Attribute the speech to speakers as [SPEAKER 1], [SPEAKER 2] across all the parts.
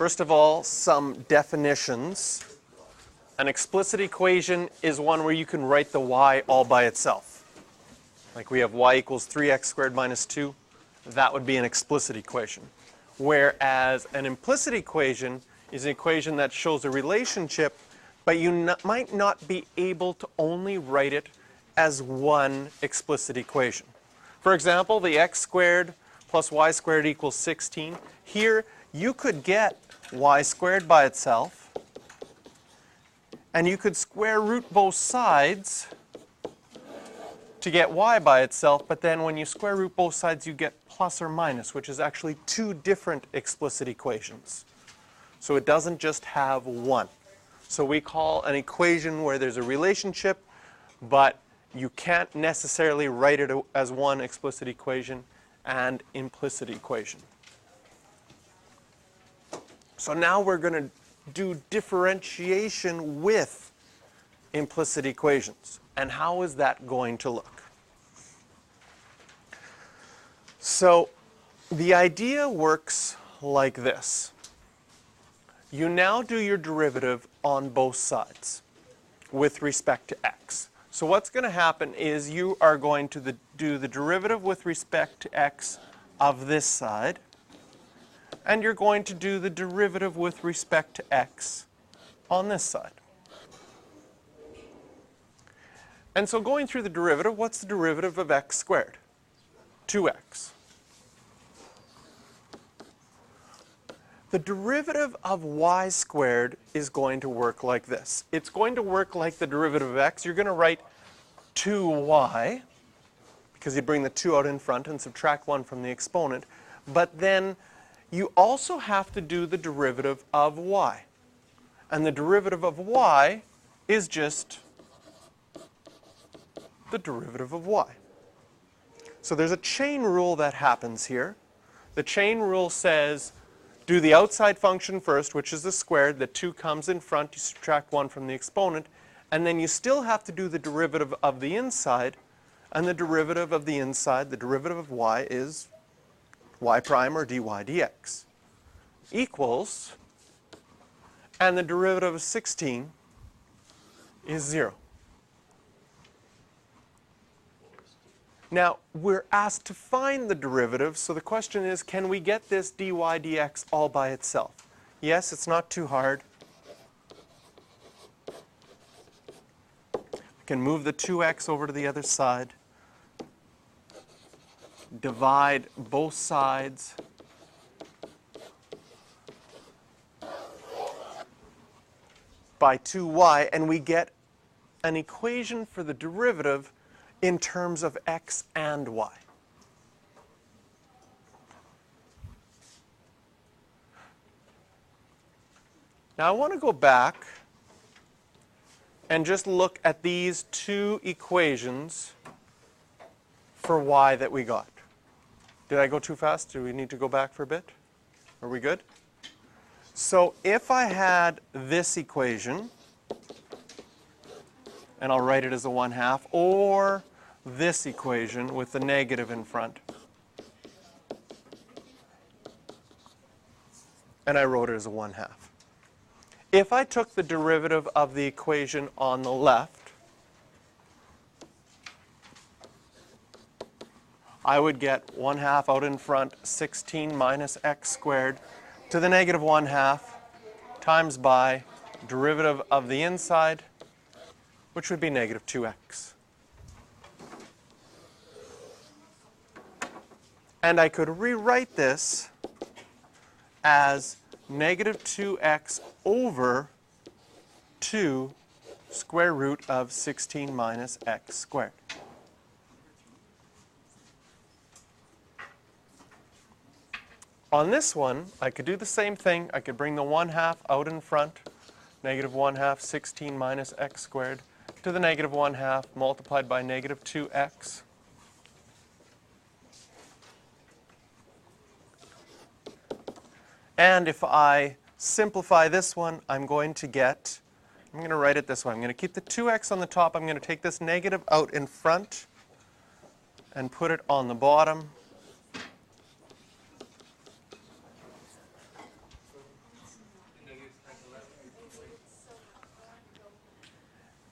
[SPEAKER 1] First of all, some definitions. An explicit equation is one where you can write the y all by itself. Like we have y equals 3x squared minus 2. That would be an explicit equation. Whereas an implicit equation is an equation that shows a relationship, but you might not be able to only write it as one explicit equation. For example, the x squared plus y squared equals 16. Here, you could get y squared by itself, and you could square root both sides to get y by itself, but then when you square root both sides, you get plus or minus, which is actually two different explicit equations. So it doesn't just have one. So we call an equation where there's a relationship, but you can't necessarily write it as one explicit equation, and implicit equation. So now we're going to do differentiation with implicit equations. And how is that going to look? So the idea works like this. You now do your derivative on both sides with respect to x. So what's going to happen is you are going to do the derivative with respect to x of this side, and you're going to do the derivative with respect to x on this side. And so going through the derivative, what's the derivative of x squared? 2x. The derivative of y squared is going to work like this. It's going to work like the derivative of x. You're going to write 2y, because you bring the 2 out in front and subtract 1 from the exponent. But then you also have to do the derivative of y. And the derivative of y is just the derivative of y. So there's a chain rule that happens here. The chain rule says do the outside function first, which is the squared. The 2 comes in front. You subtract 1 from the exponent. And then you still have to do the derivative of the inside. And the derivative of the inside, the derivative of y, is y prime or dy dx equals, and the derivative of 16 is 0. Now, we're asked to find the derivative, so the question is, can we get this dy dx all by itself? Yes, it's not too hard. I can move the 2x over to the other side, divide both sides by 2y, and we get an equation for the derivative in terms of x and y. Now I want to go back and just look at these two equations for y that we got. Did I go too fast? Do we need to go back for a bit? Are we good? So if I had this equation, and I'll write it as a 1/2, or this equation with the negative in front, and I wrote it as a 1/2. If I took the derivative of the equation on the left, I would get 1/2 out in front, 16 minus x squared to the negative 1/2 times by derivative of the inside, which would be negative 2x. And I could rewrite this as negative 2x over 2 square root of 16 minus x squared. On this one, I could do the same thing. I could bring the 1/2 out in front, negative 1/2, 16 minus x squared, to the negative 1/2 multiplied by negative 2x. And if I simplify this one, I'm going to write it this way. I'm going to keep the 2x on the top. I'm going to take this negative out in front and put it on the bottom.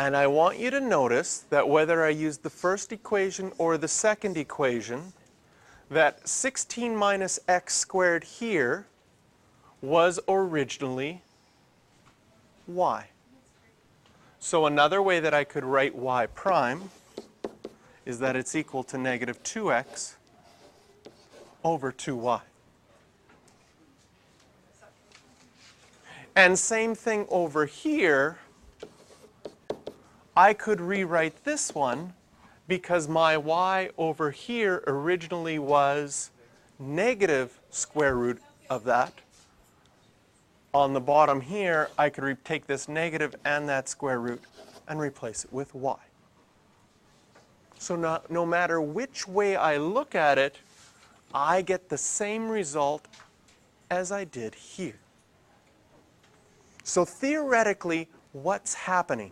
[SPEAKER 1] And I want you to notice that whether I use the first equation or the second equation, that 16 minus x squared here was originally y. So another way that I could write y prime is that it's equal to negative 2x over 2y. And same thing over here. I could rewrite this one because my y over here originally was negative square root of that. On the bottom here, I could take this negative and that square root and replace it with y. So no matter which way I look at it, I get the same result as I did here. So theoretically, what's happening?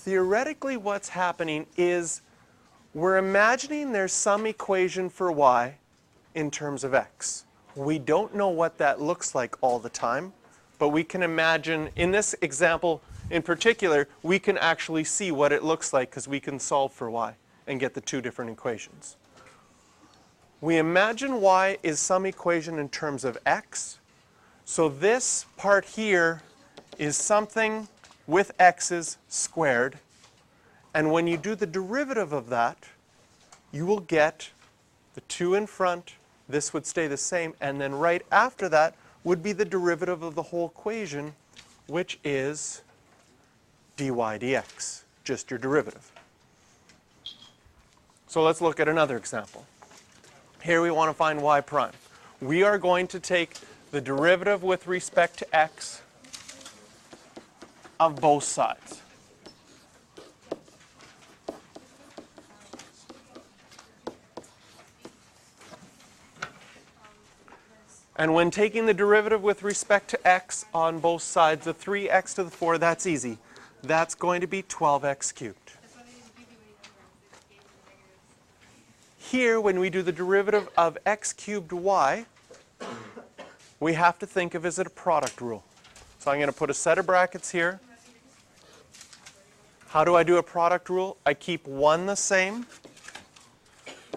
[SPEAKER 1] Theoretically, what's happening is we're imagining there's some equation for y in terms of x. We don't know what that looks like all the time, but we can imagine, in this example in particular, we can actually see what it looks like because we can solve for y and get the two different equations. We imagine y is some equation in terms of x. So this part here is something with x's squared. And when you do the derivative of that, you will get the 2 in front. This would stay the same. And then right after that would be the derivative of the whole equation, which is dy dx, just your derivative. So let's look at another example. Here we want to find y prime. We are going to take the derivative with respect to x of both sides. And when taking the derivative with respect to x on both sides, the 3x to the 4, that's easy. That's going to be 12x cubed. Here, when we do the derivative of x cubed y, we have to think of it as a product rule. So I'm going to put a set of brackets here. How do I do a product rule? I keep one the same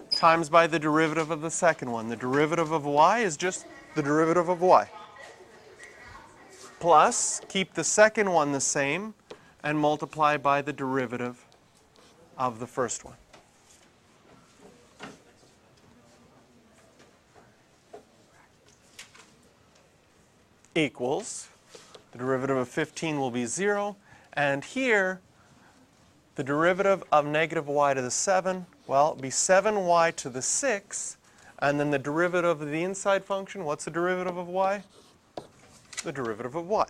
[SPEAKER 1] times by the derivative of the second one. The derivative of y is just the derivative of y. Plus, keep the second one the same and multiply by the derivative of the first one. Equals, the derivative of 15 will be 0, and here the derivative of negative y to the 7, well, it'll be 7y to the 6, and then the derivative of the inside function, what's the derivative of y? The derivative of y.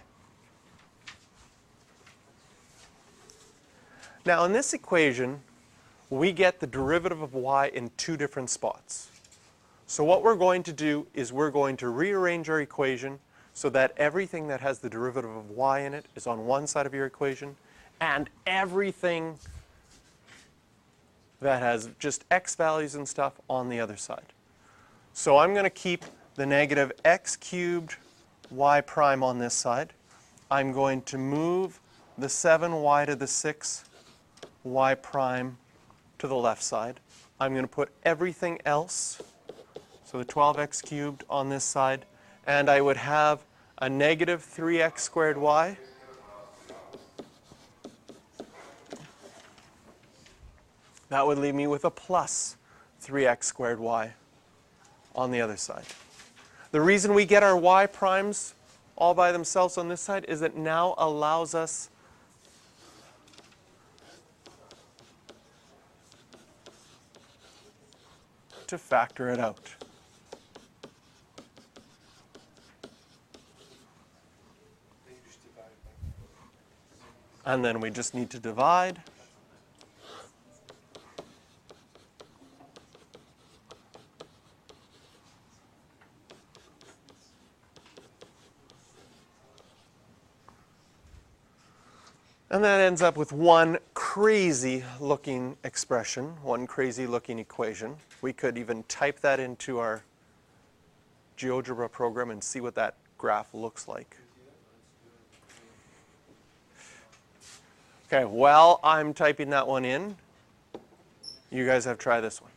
[SPEAKER 1] Now in this equation, we get the derivative of y in two different spots. So what we're going to do is we're going to rearrange our equation so that everything that has the derivative of y in it is on one side of your equation, and everything that has just x values and stuff on the other side. So I'm going to keep the negative x cubed y prime on this side. I'm going to move the 7y to the 6 y prime to the left side. I'm going to put everything else, so the 12x cubed on this side, and I would have a negative 3x squared y that would leave me with a plus 3x squared y on the other side. The reason we get our y primes all by themselves on this side is it now allows us to factor it out. And then we just need to divide. And that ends up with one crazy looking expression, one crazy looking equation. We could even type that into our GeoGebra program and see what that graph looks like. Okay, while I'm typing that one in, you guys have tried this one.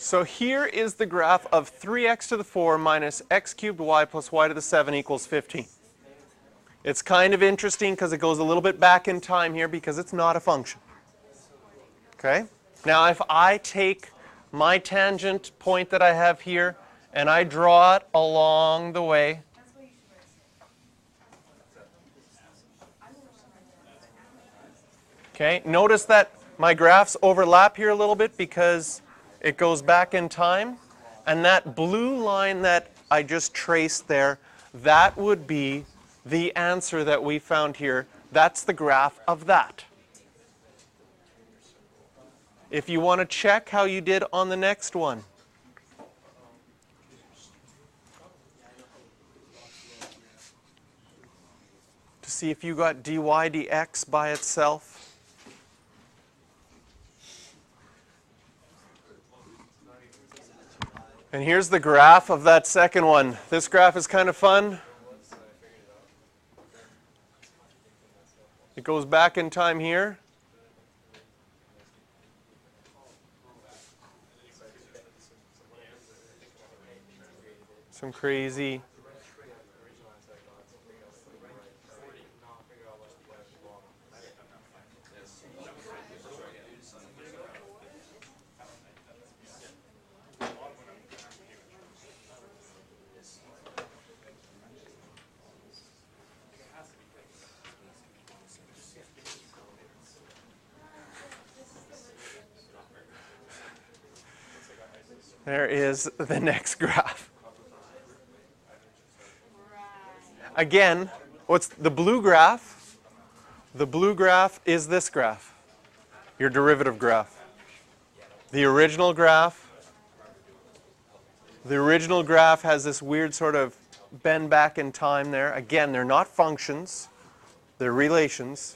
[SPEAKER 1] So here is the graph of 3x to the 4 minus x cubed y plus y to the 7 equals 15. It's kind of interesting because it goes a little bit back in time here because it's not a function. Okay? Now if I take my tangent point that I have here and I draw it along the way, okay, notice that my graphs overlap here a little bit because it goes back in time. And that blue line that I just traced there, that would be the answer that we found here. That's the graph of that. If you want to check how you did on the next one, to see if you got dy dx by itself. And here's the graph of that second one. This graph is kind of fun. It goes back in time here. Some crazy. There is the next graph. Again, what's the blue graph? The blue graph is this graph, your derivative graph. The original graph has this weird sort of bend back in time there. Again, they're not functions, they're relations.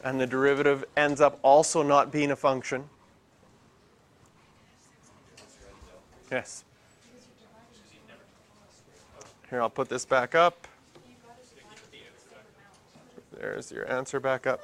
[SPEAKER 1] And the derivative ends up also not being a function. Yes. Here, I'll put this back up. There's your answer back up.